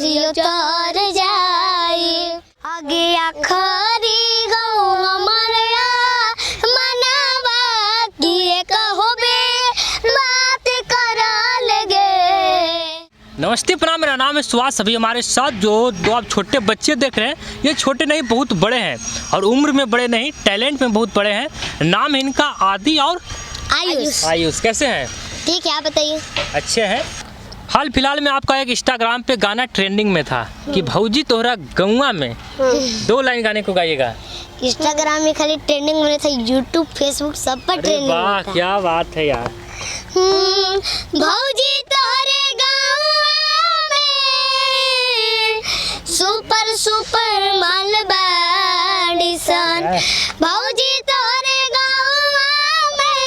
कहियो तर जाई आगे आखरी गौ हमरया मनावा किए कहोबे बात करल गे। नमस्ते प्रणाम, मेरा नाम है सुहास। अभी हमारे साथ जो दो आप छोटे बच्चे देख रहे हैं, ये छोटे नहीं बहुत बड़े हैं और उम्र में बड़े नहीं, टैलेंट में बहुत बड़े हैं। नाम है इनका आदि और आयुष। कैसे हैं? ठीक है, आप बताइए। अच्छे हैं। हाल फिलहाल में आपका एक इंस्टाग्राम पे गाना ट्रेंडिंग में था कि भौजी तोहरा गौवा में 2 लाइन गाने को गाइएगा। इंस्टाग्राम में खाली ट्रेंडिंग में था, यूट्यूब फेसबुक सब पर ट्रेंडिंग में था। वाह, क्या बात है यार। भौजी तोहरे गाँव में सुपर सुपर मालबाड़ी सन। भौजी तोहरे गाँव में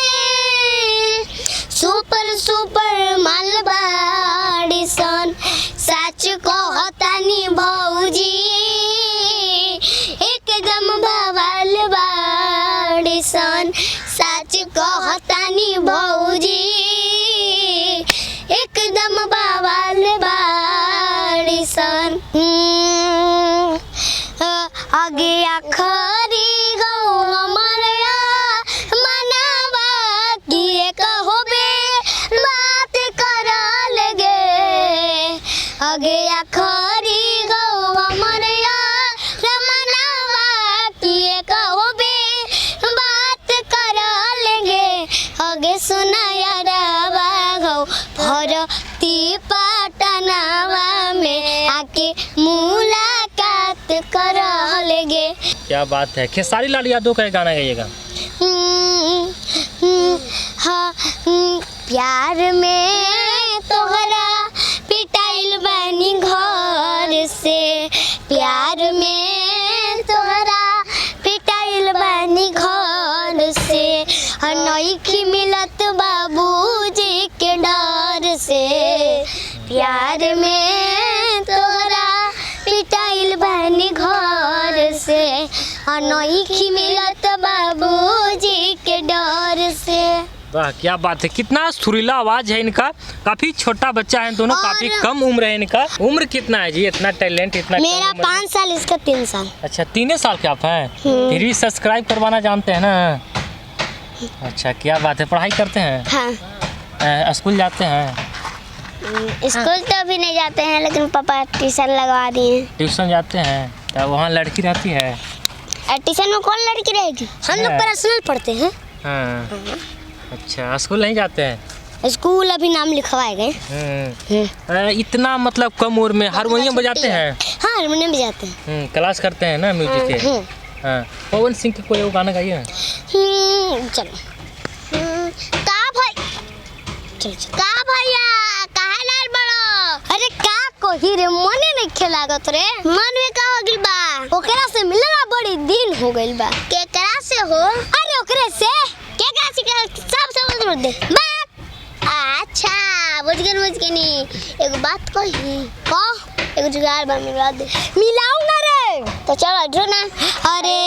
सुपर सुपर मालबाड़ी सन। सच कहतानी भौजी एकदम बवाल बाड़ी सन। सच कहतानी भौजी एकदम बवाल बाड़ी सन। आगे आखरी गौ हमरया मनावा किए कहोबे बात करल गे। आगे आखरी गौ हमरया मनावा किए कहोबे बात करल गे। आगे सुनाया रावा गौ भरती पटनावा में आके मुलाकात करल गे। क्या बात है। खेसारी लाल यादव का गाना गाइएगा। हाँ, प्यार में तोहरा पिटाइल बानी घर से। प्यार में तोहरा पिटाइल बानी घर से। नइखी मिलत बाबूजी के डर से। प्यार में तोहरा पिटाइल बानी घर से। नइखी मिलत बाबूजी के डर से। वाह, क्या बात है। कितना सुरीला आवाज है इनका। काफी छोटा बच्चा है दोनों, काफी कम उम्र है इनका। उम्र कितना है जी? इतना टैलेंट, इतना मेरा 5 साल, इसका 3 साल। अच्छा, 3 साल के आप हैं। फिर भी सब्सक्राइब करवाना जानते हैं ना। अच्छा, क्या बात है। पढ़ाई करते हैं? हाँ। स्कूल जाते हैं? स्कूल तो अभी नहीं जाते हैं, लेकिन पापा ट्यूशन लगवा दिए। ट्यूशन जाते हैं? तो वहाँ लड़की रहती है? ट्यूशन में कौन लड़की रहेगी? हम लोग पर्सनल पढ़ते हैं। हाँ। अच्छा, स्कूल नहीं जाते हैं? स्कूल अभी नाम लिखवाए गए। इतना मतलब कम उम्र में हारमोनियम बजाते हैं? हाँ, हारमोनियम बजाते हैं। क्लास करते हैं ना म्यूजिक के? हाँ। पवन सिंह के कोई गाना गाइए। चलो। का भाई, का भैया काहे लाल बड़ो? अरे का कोही रे, मने नहीं खेलागत रे। मन में का हो गइल बा? ओकरा से मिलला बड़ी दिन हो गइल बा। केकरा से हो? अरे ओकरे से। केकरा से? सब समझ दे बात। अच्छा, बुझ गनी। एगो बात कही का, एगो जुगाड़ बा, मिला दे। मिलाऊ ना रे। तो चलो इधर ना। अरे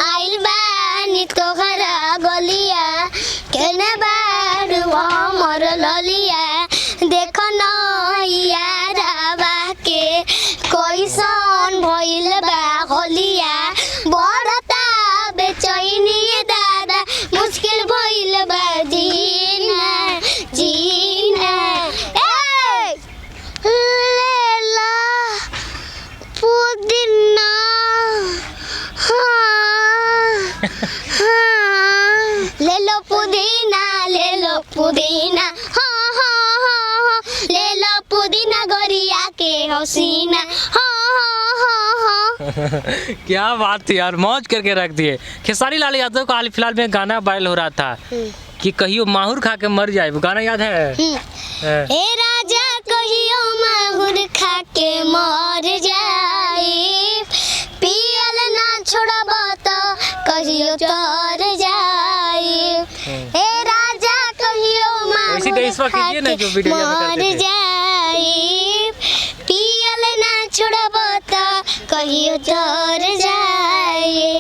आइल बानी तोहरा गलिया केने बारू हमर ललिया। देखो नैया रावा के कैसन भइल बा होलिया। बढ़ता बेचैनी दादा, मुश्किल भइल बा जीना जीना। ए लेला पुदीना। हाँ, हाँ। ले लो पुदीना, ले लो पुदीना। हाँ हाँ हाँ हाँ। ले लो पुदीना गोरिया के हसीना। हाँ हाँ हाँ हाँ। क्या बात है यार, मौज करके रख दिए। खेसारी लाल यादव का हाल फिलहाल में गाना वायरल हो रहा था कि कहियो माहुर खा के मर जाए। वो गाना याद है? ए राजा कहियो माहुर खा के मर जाए। पियल ना छोड़ब तो कहियो तर जाए। ए राजा कहियो माहुर खा के मर जाए। पियल ना छोड़ब तो कहियो तर जाए।